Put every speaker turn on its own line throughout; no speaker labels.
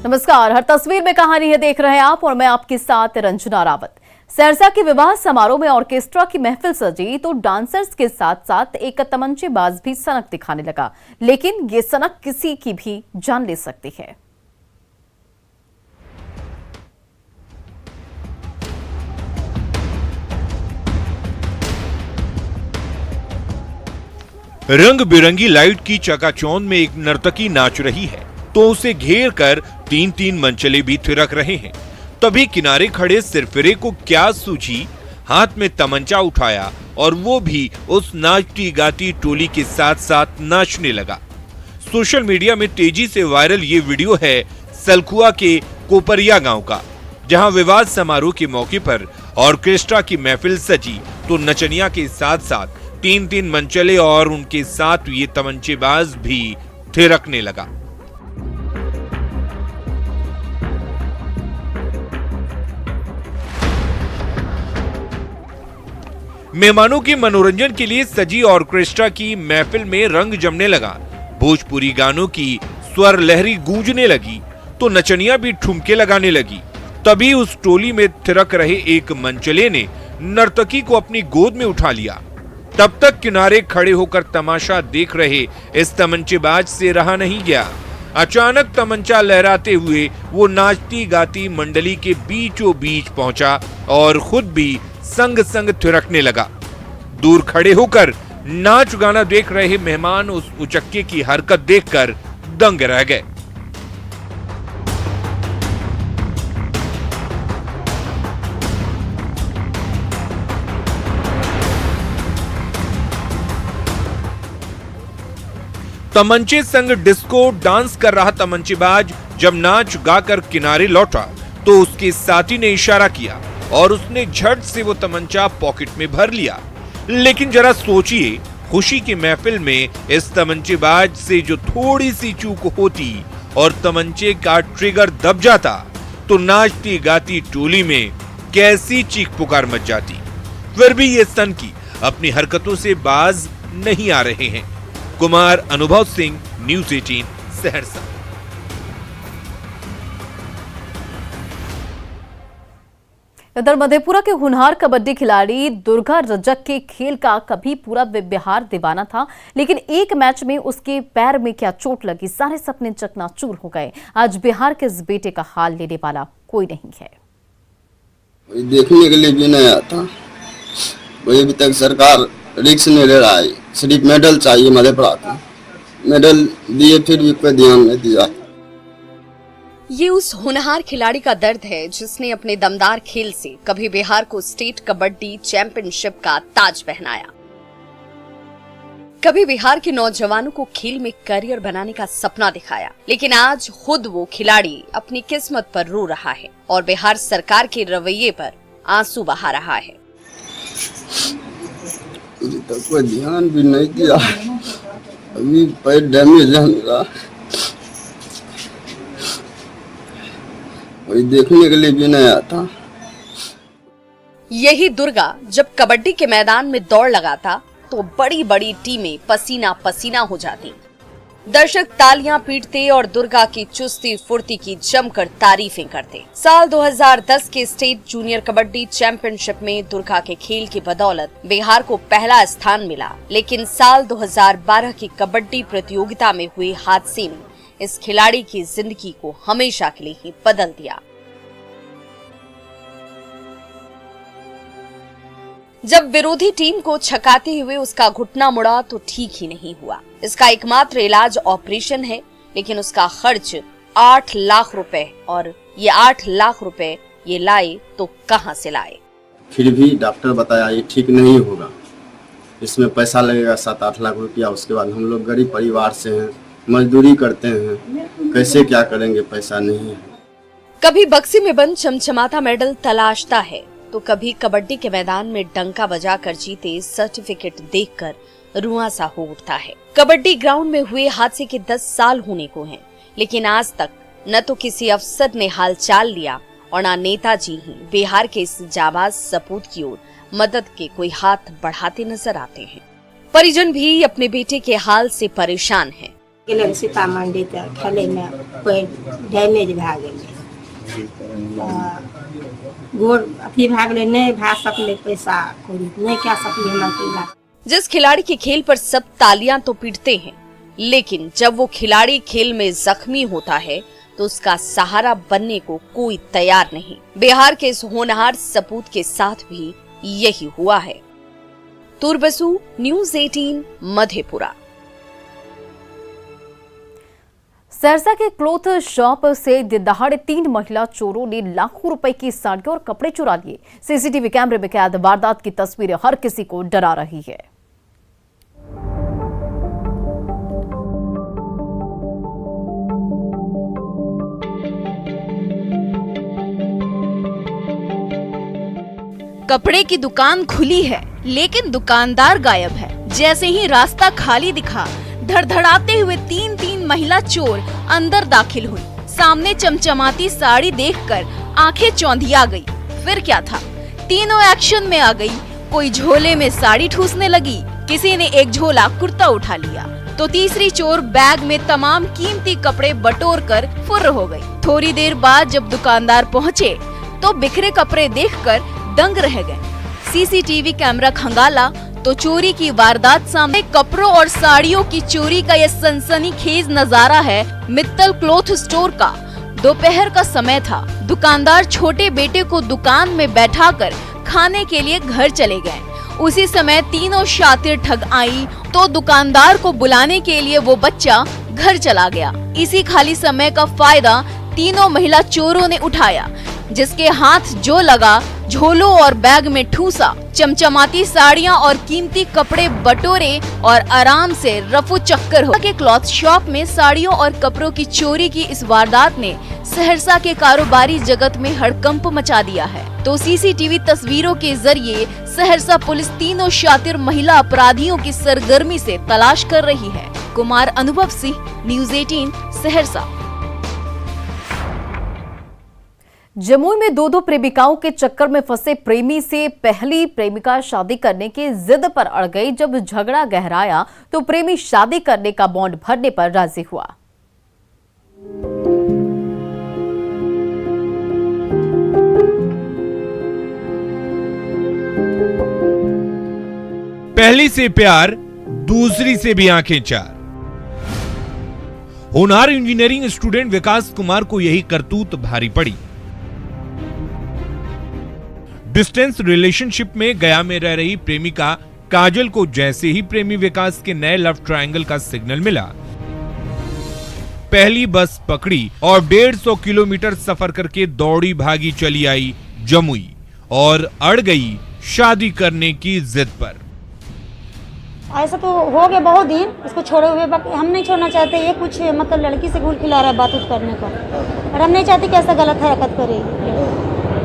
नमस्कार, हर तस्वीर में कहानी है देख रहे हैं आप और मैं आपके साथ रंजना रावत। सहरसा के विवाह समारोह में ऑर्केस्ट्रा की महफिल सजी तो डांसर्स के साथ साथ एक तमंचेबाज भी सनक दिखाने लगा, लेकिन ये सनक किसी की भी जान ले सकती है।
रंग बिरंगी लाइट की चकाचौंध में एक नर्तकी नाच रही है तो उसे घेर कर तीन मंचले भी थिरक रहे हैं। तभी किनारे खड़े सिरफिरे को क्या सूझी, हाथ में तमंचा उठाया और वो भी उस नाचती गाती टोली के साथ साथ नाचने लगा। सोशल मीडिया में तेजी से वायरल ये वीडियो है सलखुआ के कोपरिया गांव का, जहां विवाह समारोह के मौके पर ऑर्केस्ट्रा की महफिल सजी तो नचनिया के साथ साथ तीन मंचले और उनके साथ ये तमंचेबाज भी थिरकने लगा। मेहमानों के मनोरंजन के लिए सजी ऑर्केस्ट्रा की महफिल में रंग जमने लगा। भोजपुरी गानों की स्वर लहरी गूंजने लगी तो नचनिया भी ठुमके लगाने लगी। तभी उस टोली में थिरक रहे एक मंचले ने नर्तकी को अपनी गोद में उठा लिया। तब तक किनारे खड़े होकर तमाशा देख रहे इस तमंचेबाज से रहा नहीं गया। अचानक तमंचा लहराते हुए वो नाचती गाती मंडली के बीचों बीच पहुंचा और खुद भी संग संग थिरकने लगा। दूर खड़े होकर नाच गाना देख रहे मेहमान उस उचक्के की हरकत देखकर दंग रह गए। तमंचे संग डिस्को डांस कर रहा तमंचेबाज जब नाच गाकर किनारे लौटा तो उसके साथी ने इशारा किया और उसने झट से वो तमंचा पॉकेट में भर लिया। लेकिन जरा सोचिए, खुशी की महफिल में इस तमंचेबाज से जो थोड़ी सी चूक होती और तमंचे का ट्रिगर दब जाता तो नाचती गाती टोली में कैसी चीख पुकार मच जाती। फिर भी ये सनकी अपनी हरकतों से बाज नहीं आ रहे हैं। कुमार अनुभव सिंह, न्यूज़ 18 सहरसा।
इधर मधेपुरा के होनहार कबड्डी खिलाड़ी दुर्गा रजक के खेल का कभी पूरा बिहार दीवाना था, लेकिन एक मैच में उसके पैर में क्या चोट लगी, सारे सपने चकनाचूर हो गए। आज बिहार के इस बेटे का हाल लेने वाला कोई नहीं है।
देखने के लिए भी नहीं आता, वही अभी तक सरकार रिक्स नहीं ले रहा है। सिर्फ मेडल चाहिए, मधेपुरा को मेडल दिए फिर भी कोई ध्यान नहीं दिया।
ये उस होनहार खिलाड़ी का दर्द है जिसने अपने दमदार खेल से कभी बिहार को स्टेट कबड्डी चैंपियनशिप का ताज पहनाया, कभी बिहार के नौजवानों को खेल में करियर बनाने का सपना दिखाया। लेकिन आज खुद वो खिलाड़ी अपनी किस्मत पर रो रहा है और बिहार सरकार के रवैये पर आंसू बहा रहा है।
तो कोई ध्यान भी नहीं दिया, अभी पैर डैमेज है मेरा, वही देखने के लिए भी नहीं आता।
यही दुर्गा जब कबड्डी के मैदान में दौड़ लगाता तो बड़ी बड़ी टीमें पसीना पसीना हो जाती, दर्शक तालियां पीटते और दुर्गा की चुस्ती फुर्ती की जमकर तारीफें करते। साल 2010 के स्टेट जूनियर कबड्डी चैंपियनशिप में दुर्गा के खेल की बदौलत बिहार को पहला स्थान मिला, लेकिन साल 2012 की कबड्डी प्रतियोगिता में हुए हादसे ने इस खिलाड़ी की जिंदगी को हमेशा के लिए ही बदल दिया। जब विरोधी टीम को छकाते हुए उसका घुटना मुड़ा तो ठीक ही नहीं हुआ। इसका एकमात्र इलाज ऑपरेशन है, लेकिन उसका खर्च 8 लाख रुपए, और ये 8 लाख रुपए ये लाए तो कहां से लाए।
फिर भी डॉक्टर बताया ये ठीक नहीं होगा, इसमें पैसा लगेगा 7-8 लाख रुपया। उसके बाद हम लोग गरीब परिवार से हैं, मजदूरी करते हैं, कैसे क्या करेंगे, पैसा नहीं है।
कभी बक्से में बंद चमचमाता मेडल तलाशता है तो कभी कबड्डी के मैदान में डंका बजाकर जीते सर्टिफिकेट देखकर रुआंसा हो उठता है। कबड्डी ग्राउंड में हुए हादसे के 10 साल होने को हैं, लेकिन आज तक न तो किसी अफसर ने हालचाल लिया और न नेताजी ही बिहार के इस जाबाज सपूत की ओर मदद के कोई हाथ बढ़ाते नजर आते हैं। परिजन भी अपने बेटे के हाल से परेशान हैं।
गेल सीतामढ़ी तऽ खेले में कोई डैमेज भए गेलै, गोड़ अथी भए गेलै, नहीं भए सकलै, पैसा कौड़ी नहीं कए सकलै हमरा इलाज।
जिस खिलाड़ी के खेल पर सब तालियां तो पीटते हैं, लेकिन जब वो खिलाड़ी खेल में जख्मी होता है तो उसका सहारा बनने को कोई तैयार नहीं। बिहार के इस होनहार सपूत के साथ भी यही हुआ है। तुरबसू, न्यूज़ 18, मधेपुरा।
सहरसा के क्लॉथ शॉप से दिनदहाड़े 3 महिला चोरों ने लाखों रुपए की साड़ियों और कपड़े चुरा लिए। सीसीटीवी कैमरे में कैद वारदात की तस्वीरें हर किसी को डरा रही है।
कपड़े की दुकान खुली है लेकिन दुकानदार गायब है। जैसे ही रास्ता खाली दिखा, धड़धड़ाते हुए 3 महिला चोर अंदर दाखिल हुई। सामने चमचमाती साड़ी देखकर आंखें चौंधिया गई। फिर क्या था, तीनों एक्शन में आ गई। कोई झोले में साड़ी ठूसने लगी, किसी ने एक झोला कुर्ता उठा लिया, तो तीसरी चोर बैग में तमाम कीमती कपड़े बटोर कर फुर्र हो गई। थोड़ी देर बाद जब दुकानदार पहुँचे तो बिखरे कपड़े देखकर दंग रह गए। सीसीटीवी कैमरा खंगाला तो चोरी की वारदात सामने। कपड़ों और साड़ियों की चोरी का यह सनसनीखेज नजारा है मित्तल क्लॉथ स्टोर का। दोपहर का समय था। दुकानदार छोटे बेटे को दुकान में बैठाकर खाने के लिए घर चले गए। उसी समय तीनों शातिर ठग आई तो दुकानदार को बुलाने के लिए वो बच्चा घर चला गया। इसी खाली समय का फायदा तीनों महिला चोरों ने उठाया। जिसके हाथ जो लगा, झोलों और बैग में ठूसा, चमचमाती साड़ियां और कीमती कपड़े बटोरे और आराम से रफू चक्कर हो के क्लॉथ शॉप में साड़ियों और कपड़ों की चोरी की इस वारदात ने सहरसा के कारोबारी जगत में हड़कंप मचा दिया है। तो सीसीटीवी तस्वीरों के जरिए सहरसा पुलिस तीनों शातिर महिला अपराधियों की सरगर्मी से तलाश कर रही है। कुमार अनुभव सिंह, न्यूज़ 18, सहरसा।
जमुई में 2 प्रेमिकाओं के चक्कर में फंसे प्रेमी से पहली प्रेमिका शादी करने की जिद पर अड़ गई। जब झगड़ा गहराया तो प्रेमी शादी करने का बॉन्ड भरने पर राजी हुआ।
पहली से प्यार, दूसरी से भी आंखें चार। होनहार इंजीनियरिंग स्टूडेंट विकास कुमार को यही करतूत भारी पड़ी। डिस्टेंस रिलेशनशिप में गया में रह रही प्रेमिका काजल को जैसे ही प्रेमी विकास के नए लव ट्रायंगल का सिग्नल मिला, पहली बस पकड़ी और 150 किलोमीटर सफर करके दौड़ी भागी चली आई जमुई और अड़ गई शादी करने की जिद पर।
ऐसा तो हो गया बहुत दिन इसको छोड़े हुए, हम नहीं छोड़ना चाहते। ये कुछ मतलब लड़की से घुल खिला रहा है बात करने का, और हम नहीं चाहते कि ऐसा गलत हरकत करे।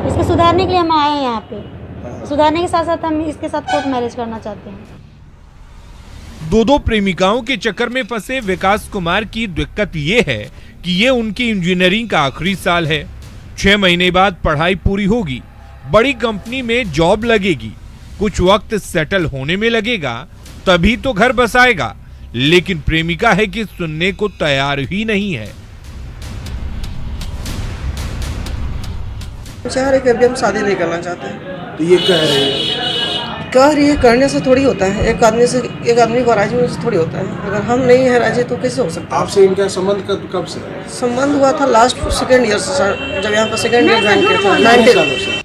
इसको सुधारने के लिए हम आए हैं यहाँ पे। सुधारने के साथ साथ हम इसके साथ कोर्ट मैरिज करना चाहते हैं।
2 प्रेमिकाओं के चक्कर में फंसे विकास कुमार की दिक्कत ये है कि ये उनकी इंजीनियरिंग का आखिरी साल है। 6 महीने बाद पढ़ाई पूरी होगी, बड़ी कंपनी में जॉब लगेगी, कुछ वक्त सेटल होने में लगेगा, तभी तो घर बसाएगा। लेकिन प्रेमिका है कि सुनने को तैयार ही नहीं है।
चाह रहे कि अभी हम शादी नहीं करना चाहते हैं।
तो ये कह रही है करने से थोड़ी होता है। एक आदमी को राजी होने से थोड़ी होता है। अगर हम नहीं है राजी तो कैसे हो सकता है?
आपसे इनका संबंध कब से?
संबंध हुआ था लास्ट 2nd ईयर से सर, जब यहाँ पर 2nd ईयर ज्वाइन किया था 19 सालों से।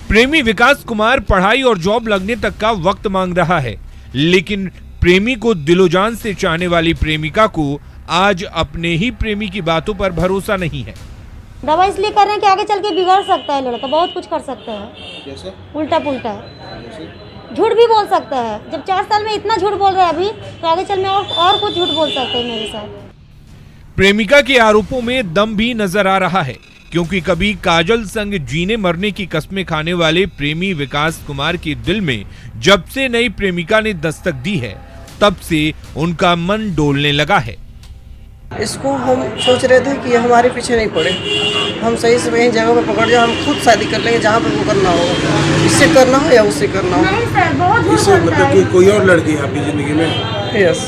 प्रेमी विकास कुमार पढ़ाई और जॉब लगने तक का वक्त मांग रहा है, लेकिन प्रेमी को दिलोजान से चाहने वाली प्रेमिका को आज अपने ही प्रेमी की बातों पर भरोसा नहीं है।
दवा इसलिए कर रहे हैं कि आगे चल के बिगड़ सकता है लड़का, बहुत कुछ कर सकता है।
जैसे
उल्टा पुल्टा झूठ भी बोल सकता है। जब 4 साल में इतना झूठ बोल रहा है अभी, तो आगे चल में और कुछ झूठ बोल सकता है मेरे साथ।
प्रेमिका के आरोपों में दम भी नजर आ रहा है, क्योंकि कभी काजल संग जीने मरने की कस्में खाने वाले प्रेमी विकास कुमार के दिल में जब से नई प्रेमिका ने दस्तक दी है, तब से उनका मन डोलने लगा है।
इसको हम सोच रहे थे कि हमारे पीछे नहीं पड़े, हम सही से वही जगह पर पकड़ जाए, हम खुद शादी कर लेंगे जहाँ पर वो करना हो, इससे करना हो या उससे करना हो।
इससे मतलब कि कोई और लड़की है आपकी जिंदगी में?
यस,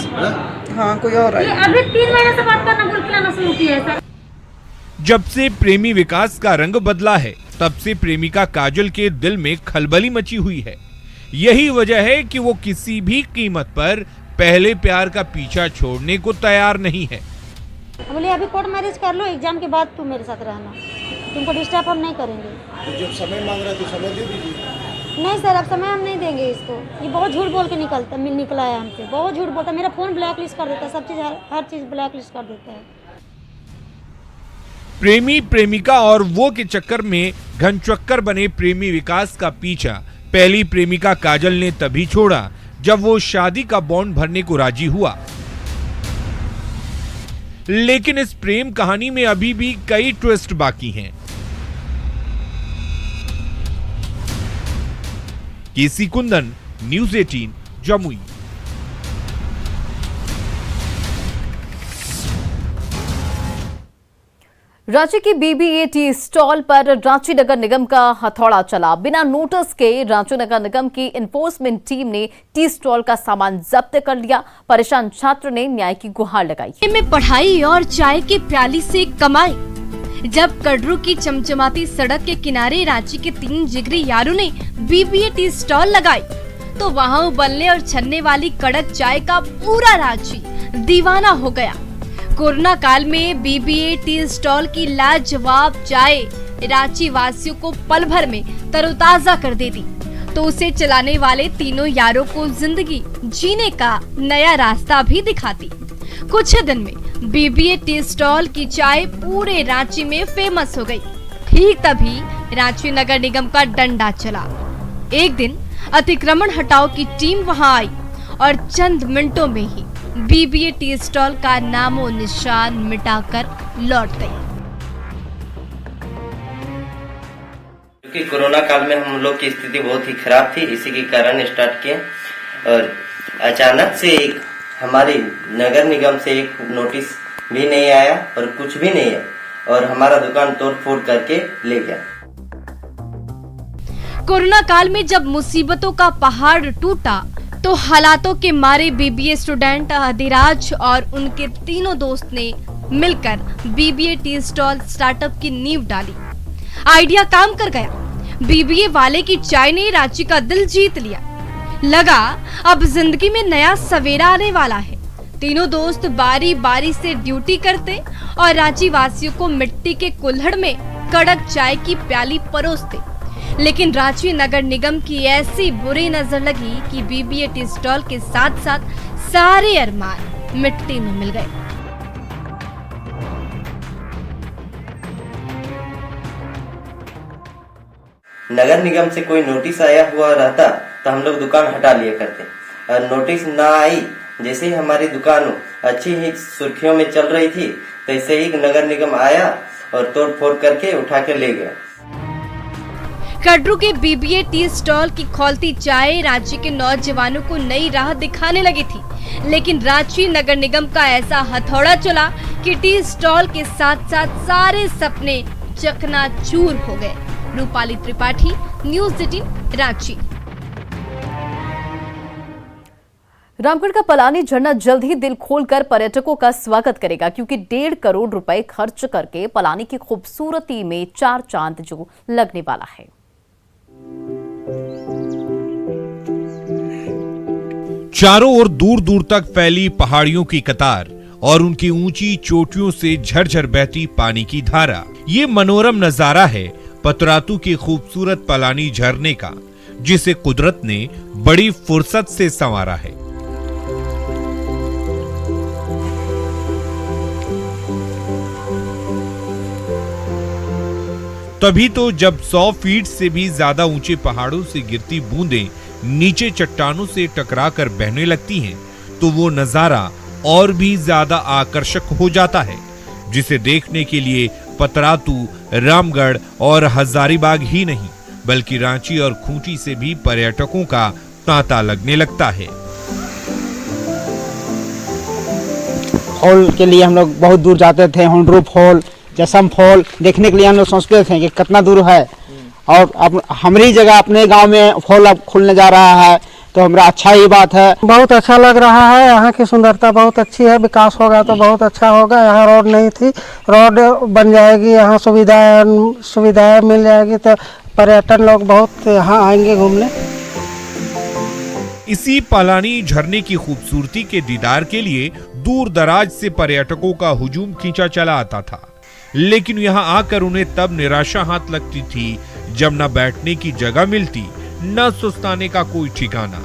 हाँ कोई और आई।
अभी 3 महीने से बात करना गुल खिलाना शुरू किया है सर।
जब से प्रेमी विकास का रंग बदला है तब से प्रेमिका काजल के दिल में खलबली मची हुई है। यही वजह है कि वो किसी भी कीमत पर पहले प्यार का पीछा छोड़ने को तैयार नहीं है।
बोले अभी कोर्ट मैरिज कर लो, एग्जाम के बाद तुम मेरे साथ रहना, तुमको डिस्टर्ब हम नहीं करेंगे।
जब समय मांग रहा है तो समय दे दीजिए।
नहीं सर, अब समय हम नहीं देंगे इसको। ये बहुत झूठ बोल के निकला है हमसे, बहुत झूठ बोलता है। मेरा फोन ब्लैक लिस्ट कर देता है, सब चीज़ हर चीज़ ब्लैक लिस्ट कर देता है।
प्रेमी प्रेमिका और वो के चक्कर में घनचक्कर बने प्रेमी विकास का पीछा पहली प्रेमिका काजल ने तभी छोड़ा जब वो शादी का बॉन्ड भरने को राजी हुआ। लेकिन इस प्रेम कहानी में अभी भी कई ट्विस्ट बाकी हैं। केसी कुंदन, न्यूज़ 18, जमुई।
रांची की बीबीए टी स्टॉल पर रांची नगर निगम का हथौड़ा चला। बिना नोटिस के रांची नगर निगम की एनफोर्समेंट टीम ने टी स्टॉल का सामान जब्त कर लिया। परेशान छात्र ने न्याय की गुहार लगाई।
में पढ़ाई और चाय की प्याली से कमाई। जब कड़रू की चमचमाती सड़क के किनारे रांची के 3 जिगरी यारों ने बीबीए टी स्टॉल लगाई तो वहां उबलने और छन्ने वाली कड़क चाय का पूरा रांची दीवाना हो गया। कोरोना काल में बीबीए टी स्टॉल की लाजवाब चाय रांची वासियों को पल भर में तरोताजा कर देती तो उसे चलाने वाले तीनों यारों को जिंदगी जीने का नया रास्ता भी दिखाती। कुछ दिन में बीबीए टी स्टॉल की चाय पूरे रांची में फेमस हो गई। ठीक तभी रांची नगर निगम का डंडा चला। एक दिन अतिक्रमण हटाओ की टीम वहां आई और चंद मिनटों में ही बीबीए टी स्टॉल का नामो निशान मिटाकर लौट गई।
क्योंकि कोरोना काल में हम लोग की स्थिति बहुत ही खराब थी, इसी के कारण स्टार्ट किया और अचानक से एक हमारी नगर निगम से एक नोटिस भी नहीं आया और कुछ भी नहीं है और हमारा दुकान तोड़ फोड़ करके ले गया।
कोरोना काल में जब मुसीबतों का पहाड़ टूटा तो हालातों के मारे बीबीए स्टूडेंट अधिराज और उनके तीनों दोस्त ने मिलकर बीबीए टी स्टॉल स्टार्टअप की नींव डाली। आइडिया काम कर गया। बीबीए वाले की चाय ने रांची का दिल जीत लिया। लगा अब जिंदगी में नया सवेरा आने वाला है। तीनों दोस्त बारी बारी से ड्यूटी करते और रांची वासियों को मिट्टी के कुल्हड़ में कड़क चाय की प्याली परोसते। लेकिन रांची नगर निगम की ऐसी बुरी नजर लगी कि बीबीए टी स्टॉल के साथ साथ सारे अरमान मिट्टी में मिल गए।
नगर निगम से कोई नोटिस आया हुआ रहता तो हम लोग दुकान हटा लिया करते और नोटिस ना आई, जैसे ही हमारी दुकान अच्छी ही सुर्खियों में चल रही थी तैसे ही नगर निगम आया और तोड़ फोड़ करके उठा के ले गया।
कड़रू के बीबीए टी स्टॉल की खौलती चाय रांची के नौजवानों को नई राह दिखाने लगी थी, लेकिन रांची नगर निगम का ऐसा हथौड़ा चला कि टी स्टॉल के साथ साथ सारे सपने चकनाचूर हो गए। रूपाली त्रिपाठी, न्यूज़ 18, रांची।
रामगढ़ का पलानी झरना जल्द ही दिल खोलकर पर्यटकों का स्वागत करेगा, क्योंकि 1.5 करोड़ रुपए खर्च करके पलानी की खूबसूरती में 4 चांद जो लगने वाला है।
चारों ओर दूर दूर तक फैली पहाड़ियों की कतार और उनकी ऊंची चोटियों से झरझर बहती पानी की धारा, ये मनोरम नजारा है पतरातू की खूबसूरत पलानी झरने का, जिसे कुदरत ने बड़ी फुर्सत से संवारा है। तभी तो जब 100 फीट से भी ज्यादा ऊंचे पहाड़ों से गिरती बूंदें नीचे चट्टानों से टकराकर बहने लगती हैं, तो वो नजारा और भी ज्यादा आकर्षक हो जाता है, जिसे देखने के लिए पतरातू, रामगढ़ और हजारीबाग ही नहीं बल्कि रांची और खूंटी से भी पर्यटकों का तांता लगने लगता है।
फॉल के लिए हम लोग बहुत दूर जाते थे। हुंडरू फॉल, जसम फॉल देखने के लिए हम लोग सोचते थे कि कितना दूर है, और अब हमारी जगह अपने गांव में फॉल अब खुलने जा रहा है। तो हमारा अच्छा ही बात है।
बहुत अच्छा लग रहा है, यहाँ की सुंदरता बहुत अच्छी है। विकास होगा तो बहुत अच्छा होगा। यहाँ रोड नहीं थी, रोड बन जाएगी, यहाँ सुविधाएं मिल जाएगी तो पर्यटन लोग बहुत यहाँ आएंगे घूमने।
इसी पलानी झरने की खूबसूरती के दीदार के लिए दूर दराज से पर्यटकों का हुजूम खींचा चला आता था, लेकिन यहाँ आकर उन्हें तब निराशा हाथ लगती थी जब न बैठने की जगह मिलती, न सुस्ताने का कोई ठिकाना,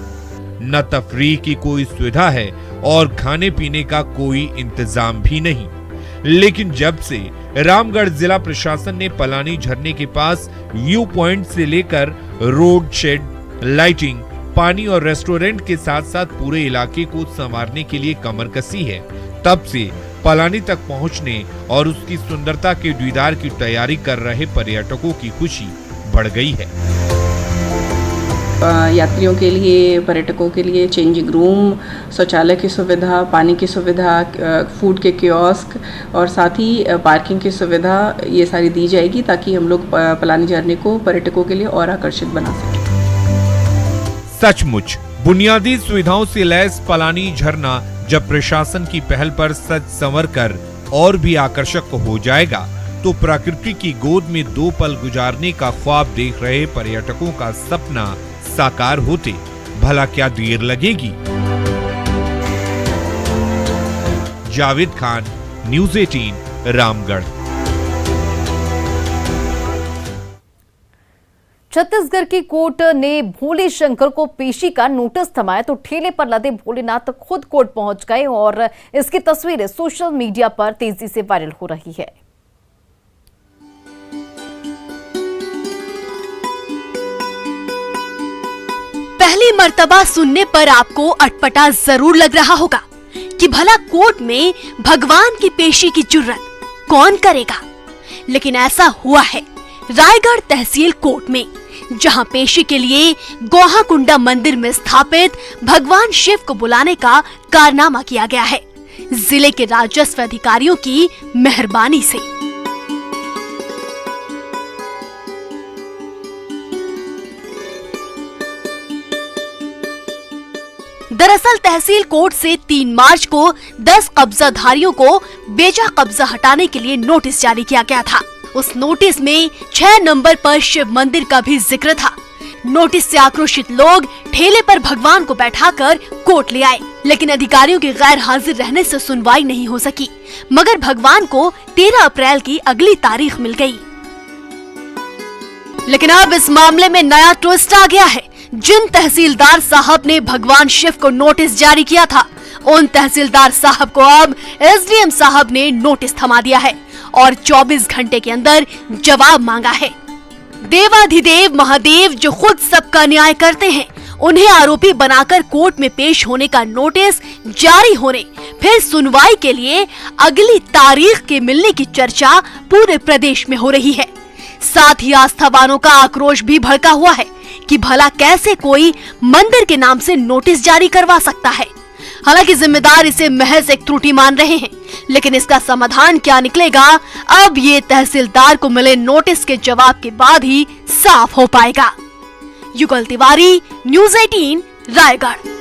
न तफरीह की कोई सुविधा है और खाने पीने का कोई इंतजाम भी नहीं। लेकिन जब से रामगढ़ जिला प्रशासन ने पलानी झरने के पास व्यू पॉइंट से लेकर रोड, शेड, लाइटिंग, पानी और रेस्टोरेंट के साथ साथ पूरे इलाके को संवारने के लिए कमर कसी है, तब से पलानी तक पहुंचने और उसकी सुंदरता के दीदार की तैयारी कर रहे पर्यटकों की खुशी बढ़ गई है।
यात्रियों के लिए, पर्यटकों के लिए चेंजिंग रूम, शौचालय की सुविधा, पानी की सुविधा, फूड के कियोस्क और साथ ही पार्किंग की सुविधा, ये सारी दी जाएगी ताकि हम लोग पलानी झरने को पर्यटकों के लिए और आकर्षित बना सकें।
सचमुच बुनियादी सुविधाओं से लैस पलानी झरना जब प्रशासन की पहल पर सज संवर कर और भी आकर्षक हो जाएगा तो प्रकृति की गोद में 2 पल गुजारने का ख्वाब देख रहे पर्यटकों का सपना साकार होते भला क्या देर लगेगी। जावेद खान, न्यूज़ 18, रामगढ़।
छत्तीसगढ़ की कोर्ट ने भोले शंकर को पेशी का नोटिस थमाया तो ठेले पर लदे भोलेनाथ खुद कोर्ट पहुंच गए और इसकी तस्वीरें सोशल मीडिया पर तेजी से वायरल हो रही है।
पहली मर्तबा सुनने पर आपको अटपटा जरूर लग रहा होगा कि भला कोर्ट में भगवान की पेशी की जुर्रत कौन करेगा, लेकिन ऐसा हुआ है रायगढ़ तहसील कोर्ट में, जहां पेशी के लिए गोहाकुंडा मंदिर में स्थापित भगवान शिव को बुलाने का कारनामा किया गया है जिले के राजस्व अधिकारियों की मेहरबानी से। दरअसल तहसील कोर्ट से 3 मार्च को 10 कब्जाधारियों को बेजा कब्जा हटाने के लिए नोटिस जारी किया गया था। उस नोटिस में 6 नंबर पर शिव मंदिर का भी जिक्र था। नोटिस से आक्रोशित लोग ठेले पर भगवान को बैठाकर कोर्ट ले आए, लेकिन अधिकारियों के गैर हाजिर रहने से सुनवाई नहीं हो सकी, मगर भगवान को 13 अप्रैल की अगली तारीख मिल गई। लेकिन अब इस मामले में नया ट्विस्ट आ गया है। जिन तहसीलदार साहब ने भगवान शिव को नोटिस जारी किया था, उन तहसीलदार साहब को अब एसडीएम साहब ने नोटिस थमा दिया है और 24 घंटे के अंदर जवाब मांगा है। देवाधिदेव महादेव जो खुद सबका न्याय करते हैं, उन्हें आरोपी बनाकर कोर्ट में पेश होने का नोटिस जारी होने, फिर सुनवाई के लिए अगली तारीख के मिलने की चर्चा पूरे प्रदेश में हो रही है। साथ ही आस्थावानों का आक्रोश भी भड़का हुआ है कि भला कैसे कोई मंदिर के नाम से नोटिस जारी करवा सकता है। हालांकि जिम्मेदार इसे महज एक त्रुटि मान रहे हैं, लेकिन इसका समाधान क्या निकलेगा, अब ये तहसीलदार को मिले नोटिस के जवाब के बाद ही साफ हो पाएगा। युगल तिवारी, न्यूज़ 18, रायगढ़।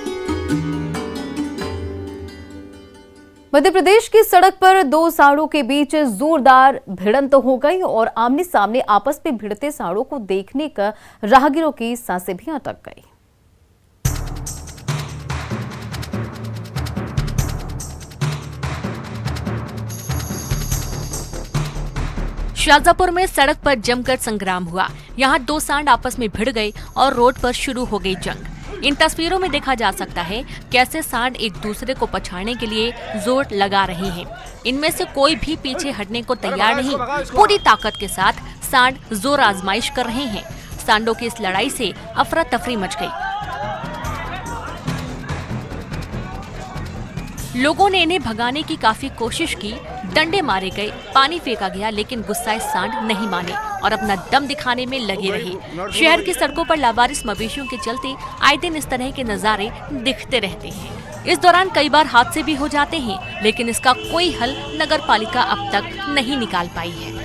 मध्य प्रदेश की सड़क पर 2 सांडों के बीच जोरदार भिड़ंत हो गई और आमने सामने आपस में भिड़ते सांडों को देखने का राहगीरों की सांसें भी अटक गई।
शाजापुर में सड़क पर जमकर संग्राम हुआ। यहाँ 2 सांड आपस में भिड़ गए और रोड पर शुरू हो गई जंग। इन तस्वीरों में देखा जा सकता है कैसे सांड एक दूसरे को पछाड़ने के लिए जोर लगा रहे हैं। इनमें से कोई भी पीछे हटने को तैयार नहीं। पूरी ताकत के साथ सांड जोर आजमाइश कर रहे हैं। सांडों की इस लड़ाई से अफरा तफरी मच गई। लोगों ने इन्हें भगाने की काफी कोशिश की, डंडे मारे गए, पानी फेंका गया, लेकिन गुस्साए सांड नहीं माने और अपना दम दिखाने में लगे रहे। शहर की सड़कों पर लावारिस मवेशियों के चलते आए दिन इस तरह के नजारे दिखते रहते हैं। इस दौरान कई बार हादसे भी हो जाते हैं, लेकिन इसका कोई हल नगर पालिका अब तक नहीं निकाल पाई है।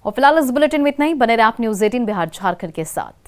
और फिलहाल इस बुलेटिन में इतना ही। बने रहे आप न्यूज़ 18 बिहार झारखंड के साथ।